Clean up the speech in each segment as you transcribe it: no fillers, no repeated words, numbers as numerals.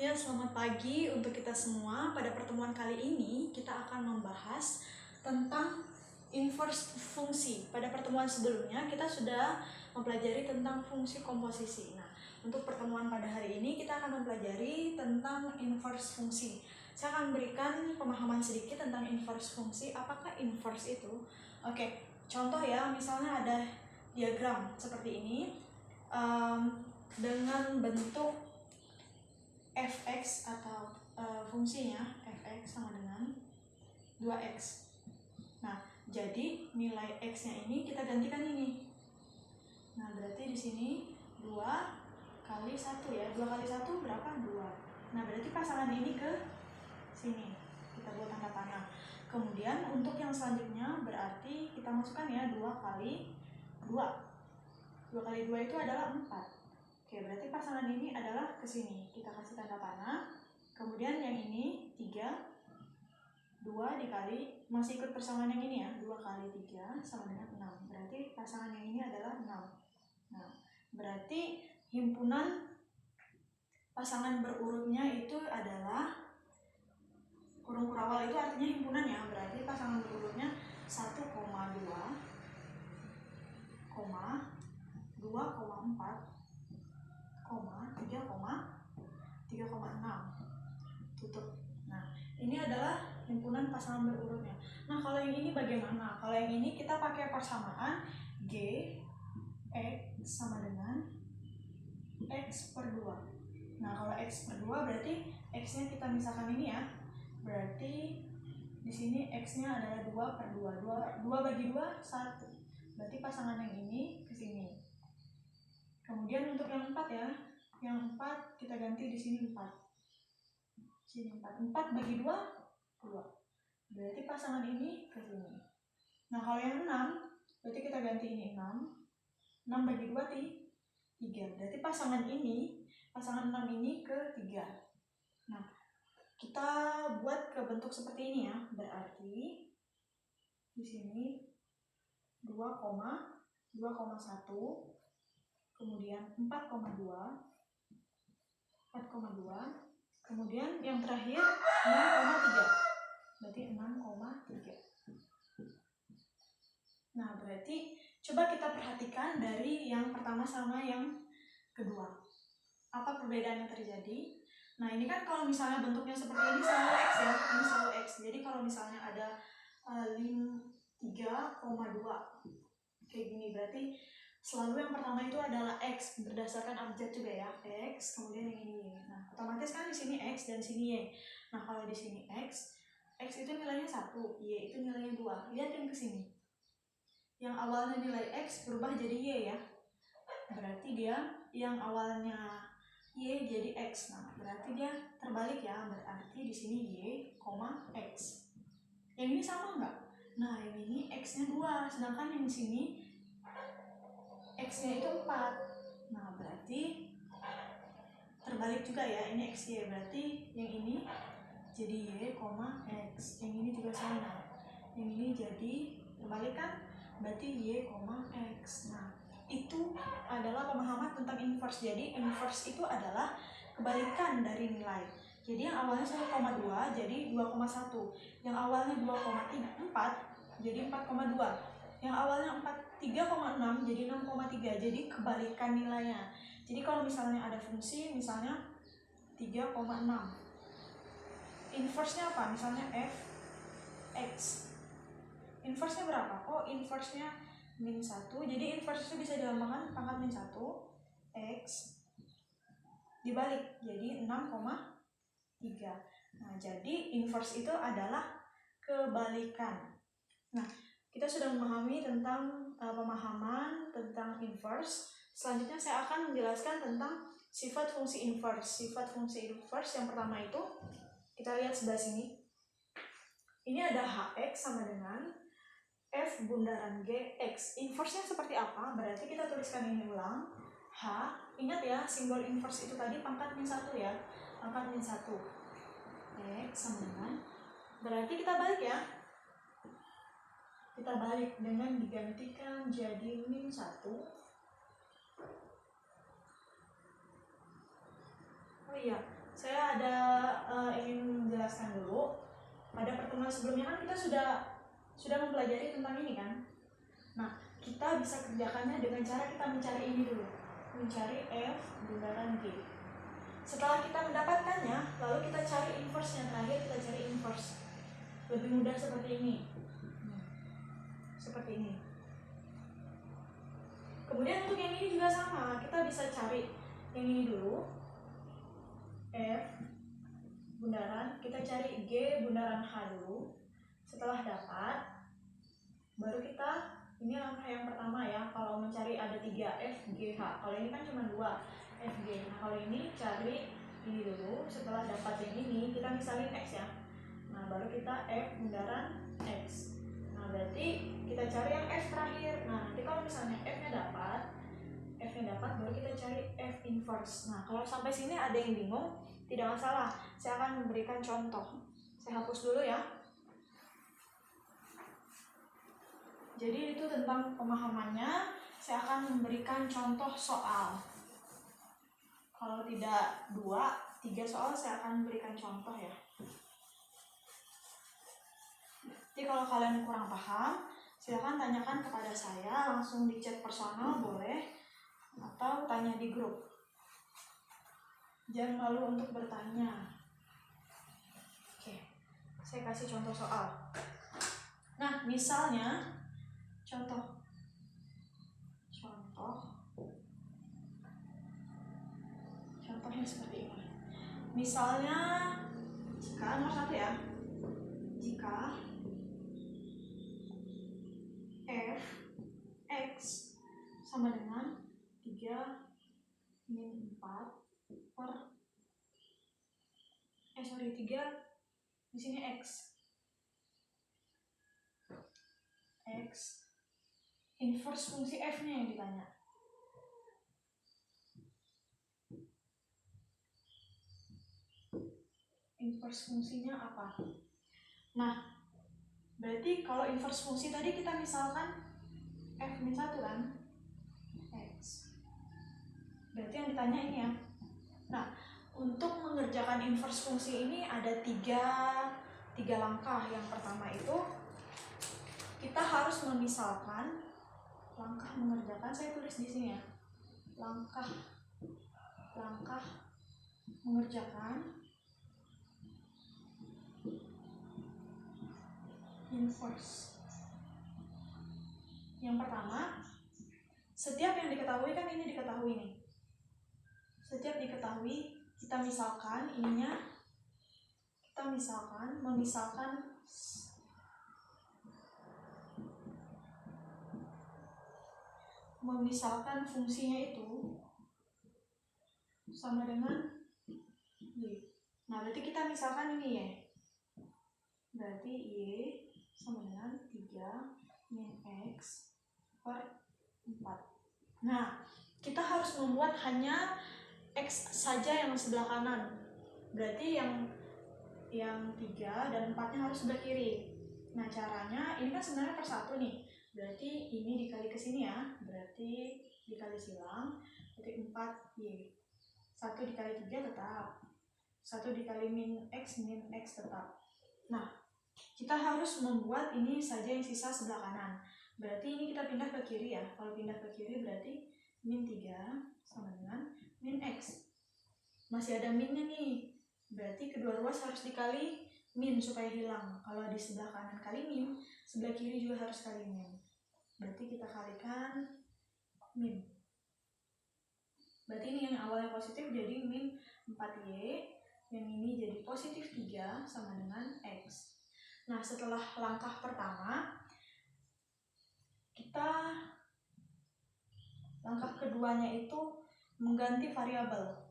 Ya, selamat pagi untuk kita semua. Pada pertemuan kali ini, kita akan membahas tentang inverse fungsi. Pada pertemuan sebelumnya, kita sudah mempelajari tentang fungsi komposisi. Nah, untuk pertemuan pada hari ini, kita akan mempelajari tentang inverse fungsi. Saya akan berikan pemahaman sedikit tentang inverse fungsi. Apakah inverse itu? Oke, contoh ya, misalnya ada diagram seperti ini, dengan bentuk fx atau fungsinya fx sama dengan 2x. Nah, jadi nilai x-nya ini kita gantikan ini. Nah, berarti di sini 2 kali 1 ya. 2 kali 1 berapa? 2. Nah, berarti pasangan ini ke sini. Kita buat tanda panah. Kemudian untuk yang selanjutnya berarti kita masukkan ya 2 kali 2. 2 kali 2 itu adalah 4. Oke, berarti pasangan ini adalah ke sini. Kita kasih tanda panah. Kemudian yang ini 3. 2 dikali, masih ikut persamaan yang ini ya. 2 kali 3 sama dengan 6. Berarti pasangan yang ini adalah 6. Nah, berarti himpunan pasangan berurutnya itu adalah kurung kurawal itu artinya himpunan ya. Berarti pasangan berurutnya 1,2, 2,4, 3,6 tutup. Nah, ini adalah himpunan pasangan berurutnya. Nah, kalau yang ini bagaimana? Kalau yang ini kita pakai persamaan G X sama dengan X per 2. Nah, kalau X per 2 berarti X-nya kita misalkan ini ya. Berarti di sini X-nya adalah 2 per 2. 2 bagi 2, 1. Berarti pasangan yang ini ke sini. Kemudian untuk yang 4 ya. Yang 4 kita ganti di sini 4. Sini 4. 4 bagi 2, 2. Berarti pasangan ini ke sini. Nah, kalau yang 6, berarti kita ganti ini 6. 6 bagi 2, 3. Berarti pasangan 6 ini ke 3. Nah, kita buat ke bentuk seperti ini ya. Berarti di sini 2,1, kemudian 4,2, kemudian yang terakhir 6,3. Berarti 6,3. Nah, berarti coba kita perhatikan dari yang pertama sama yang kedua. Apa perbedaan yang terjadi? Nah, ini kan kalau misalnya bentuknya seperti ini selalu X ya. Ini selalu X. Jadi kalau misalnya ada 3,2 kayak gini, berarti selalu yang pertama itu adalah X berdasarkan abjad juga ya. X, kemudian yang ini. Nah, otomatis kan di sini X dan sini Y. Nah, kalau di sini X itu nilainya 1, Y itu nilainya 2. Lihat yang ke sini. Yang awalnya nilai X berubah jadi Y ya. Berarti dia yang awalnya Y jadi X. Nah, berarti dia terbalik ya. Berarti di sini Y, X. Yang ini sama enggak? Nah, yang ini X-nya 2, sedangkan yang di sini X-nya itu 4. Nah, berarti terbalik juga ya. Ini XY. Berarti yang ini jadi Y, X. Yang ini juga sama. Yang ini jadi terbalik kan? Berarti Y, X. Nah, itu adalah pemahaman tentang inverse. Jadi inverse itu adalah kebalikan dari nilai. Jadi yang awalnya 1,2 jadi 2,1. Yang awalnya 2,4 jadi 4,2. Yang awalnya 3,6 jadi 6,3. Jadi kebalikan nilainya. Jadi kalau misalnya ada fungsi misalnya 3,6. Inverse-nya apa? Misalnya f(x). Inverse-nya berapa? Oh, inverse-nya -1. Jadi inverse itu bisa dilambangkan pangkat -1 X dibalik jadi 6,3. Nah, jadi inverse itu adalah kebalikan. Nah, kita sudah memahami tentang pemahaman tentang inverse. Selanjutnya saya akan menjelaskan tentang sifat fungsi inverse. Sifat fungsi inverse yang pertama itu kita lihat sebelah sini. Ini ada Hx sama dengan F bundaran Gx. Inverse-nya seperti apa? Berarti kita tuliskan ini ulang. H, ingat ya simbol inverse itu tadi pangkat -1 ya. Pangkat -1. X sama dengan, berarti kita balik ya. Kita balik dengan digantikan jadi -1. Oh iya, saya saya ada ingin menjelaskan dulu. Pada pertemuan sebelumnya kan kita sudah mempelajari tentang ini kan. Nah, kita bisa kerjakannya dengan cara kita mencari ini dulu, mencari F bundaran G. Setelah kita mendapatkannya, lalu kita cari inverse-nya. Terakhir kita cari inverse. Lebih mudah seperti ini. Seperti ini. Kemudian untuk yang ini juga sama, kita bisa cari yang ini dulu, F bundaran, kita cari G bundaran H dulu. Setelah dapat, baru kita, ini langkah yang pertama ya, kalau mencari ada 3 F, G, H. Kalau ini kan cuma 2 F, G. Nah kalau ini cari ini dulu, setelah dapat yang ini, kita misalin X ya. Nah baru kita F bundaran X. Nah berarti kita cari yang F terakhir. Nah nanti kalau misalnya F-nya dapat, baru kita cari F inverse. Nah kalau sampai sini ada yang bingung, tidak masalah, saya akan memberikan contoh. Saya hapus dulu ya. Jadi itu tentang pemahamannya. Saya akan memberikan contoh soal. Kalau tidak 2, 3 soal saya akan berikan contoh ya. Jadi kalau kalian kurang paham, silahkan tanyakan kepada saya, langsung di chat personal boleh, atau tanya di grup. Jangan malu untuk bertanya. Oke, saya kasih contoh soal. Nah, misalnya contohnya seperti ini. Misalnya jika nomor 1 ya, jika F X sama dengan 3 min 4 per 3 di sini X inverse fungsi F-nya yang ditanya. Inverse fungsinya apa? Nah, berarti kalau inverse fungsi tadi kita misalkan F-1 kan? X. Berarti yang ditanya ini ya. Nah, untuk mengerjakan inverse fungsi ini ada tiga langkah. Yang pertama itu kita harus memisalkan langkah mengerjakan, saya tulis di sini ya. Langkah mengerjakan inverse. Yang pertama, setiap yang diketahui kan ini diketahui nih. Setiap diketahui kita misalkan ininya, kita memisalkan fungsinya itu sama dengan Y. Nah berarti kita misalkan ini ya, berarti Y sama dengan 3 min X per 4. Nah kita harus membuat hanya X saja yang sebelah kanan. Berarti yang 3 dan 4-nya harus sebelah kiri. Nah caranya, ini kan sebenarnya per 1 nih. Berarti ini dikali ke sini ya. Berarti dikali silang. Berarti 4Y. 1 dikali 3 tetap. 1 dikali min X tetap. Nah, kita harus membuat ini saja yang sisa sebelah kanan. Berarti ini kita pindah ke kiri ya. Kalau pindah ke kiri berarti min 3 sama dengan min X. Masih ada minnya nih. Berarti kedua ruas harus dikali min supaya hilang. Kalau di sebelah kanan kali min, sebelah kiri juga harus kali min. Berarti kita kalikan min. Berarti ini yang awalnya positif jadi min 4Y. Yang ini jadi positif 3 sama dengan X. Nah setelah langkah pertama, kita langkah keduanya itu mengganti variabel.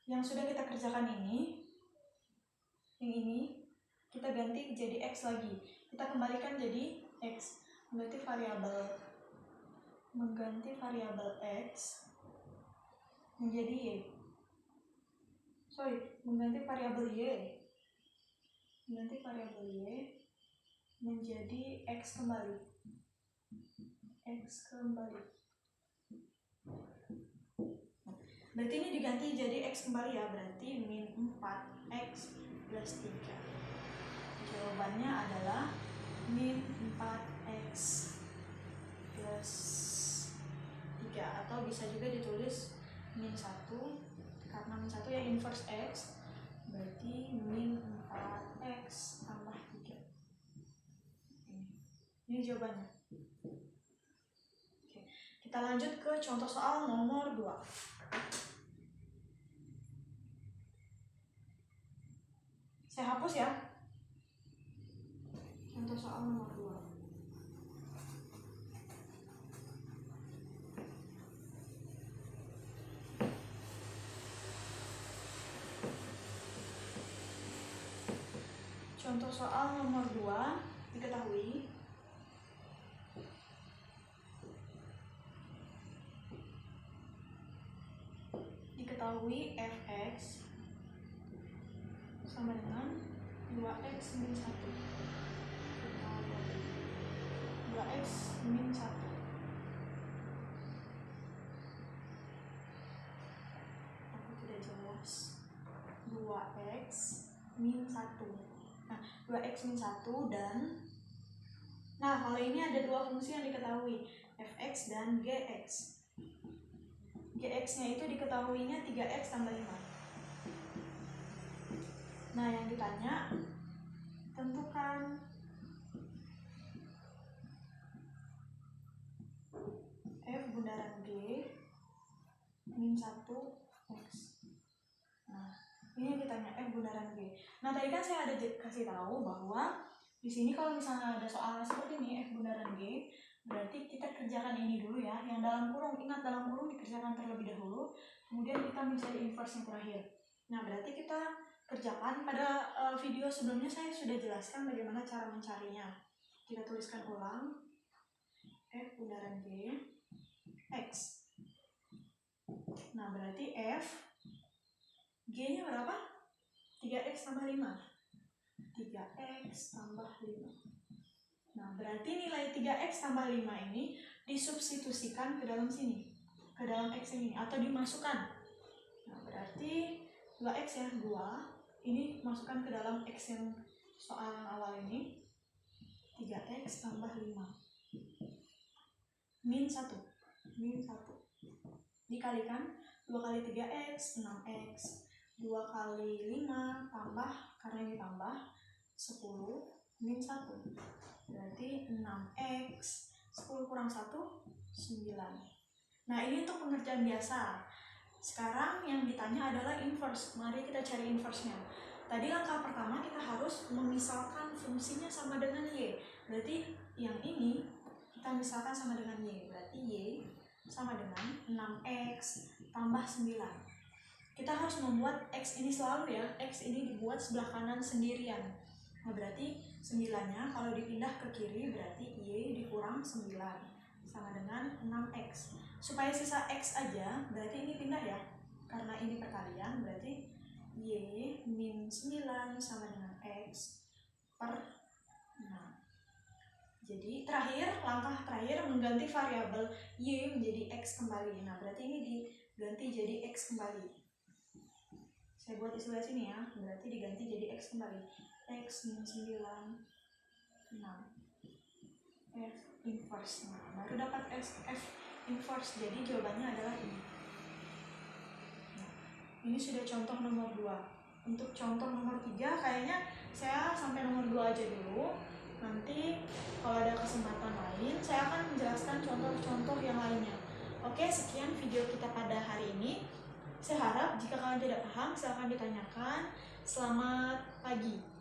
Yang sudah kita kerjakan ini, yang ini kita ganti jadi X lagi. Kita kembalikan jadi X. Mengganti variabel X menjadi Y. Mengganti variabel Y menjadi X kembali. X kembali. Berarti ini diganti jadi X kembali ya, berarti min 4X plus 3. Jawabannya adalah min 4X plus 3, atau bisa juga ditulis min 1, karena min 1 ya inverse X, berarti min 4X tambah 3. Ini jawabannya. Oke, kita lanjut ke contoh soal nomor 2. Saya hapus ya. Contoh soal nomor 2. Contoh soal nomor 2 diketahui fx sama dengan 2x min 1. 2x min 1. Aku tidak jelas. 2x min 1. Nah, 2x min 1 dan kalau ini ada dua fungsi yang diketahui, fx dan gx. Gx-nya itu diketahuinya 3x tambah 5. Nah, yang ditanya, tentukan f bundaran g min 1x. Nah, ini yang ditanya, f bundaran g. Nah, tadi kan saya ada kasih tahu bahwa di sini kalau misalnya ada soal seperti ini, f bundaran g, berarti kita kerjakan ini dulu ya. Yang dalam kurung, ingat dalam kurung dikerjakan terlebih dahulu, kemudian kita mencari inverse yang terakhir. Nah, berarti kita kerjakan. Pada video sebelumnya saya sudah jelaskan bagaimana cara mencarinya. Kita tuliskan ulang, f bundaran g x. Nah, berarti f g-nya berapa? 3x tambah 5. 3x tambah 5. Nah, berarti nilai 3x tambah 5 ini disubstitusikan ke dalam sini, ke dalam x ini, atau dimasukkan. Nah, berarti 2x ya, 2. Ini masukkan ke dalam x yang soal yang awal ini. 3x tambah 5. Min 1. Min 1. Dikalikan 2 kali 3x, 6x. 2 kali 5 tambah, karena ini tambah, 10. Min 1. Berarti 6x. 10 kurang 1, 9. Nah, ini untuk pengerjaan biasa. Sekarang yang ditanya adalah inverse. Mari kita cari inverse-nya. Tadi langkah pertama kita harus memisalkan fungsinya sama dengan y. Berarti yang ini kita misalkan sama dengan y. Berarti y sama dengan 6x tambah 9. Kita harus membuat x ini selalu ya. X ini dibuat sebelah kanan sendirian. Nah, berarti 9-nya kalau dipindah ke kiri berarti y dikurang 9 sama dengan 6x. Supaya sisa x aja, berarti ini pindah ya. Karena ini perkalian, berarti y min 9 sama dengan x per 6. Jadi langkah terakhir mengganti variabel y menjadi x kembali. Nah, berarti ini diganti jadi x kembali. Saya buat di sebelah sini ya, berarti diganti jadi x kembali. X min 9, 6. F inverse. Nah, baru dapat F inverse. Jadi jawabannya adalah ini. Nah, ini sudah contoh nomor 2. Untuk contoh nomor 3 kayaknya saya sampai nomor 2 aja dulu. Nanti kalau ada kesempatan lain saya akan menjelaskan contoh-contoh yang lainnya. Oke, sekian video kita pada hari ini. Saya harap jika kalian tidak paham silahkan ditanyakan. Selamat pagi.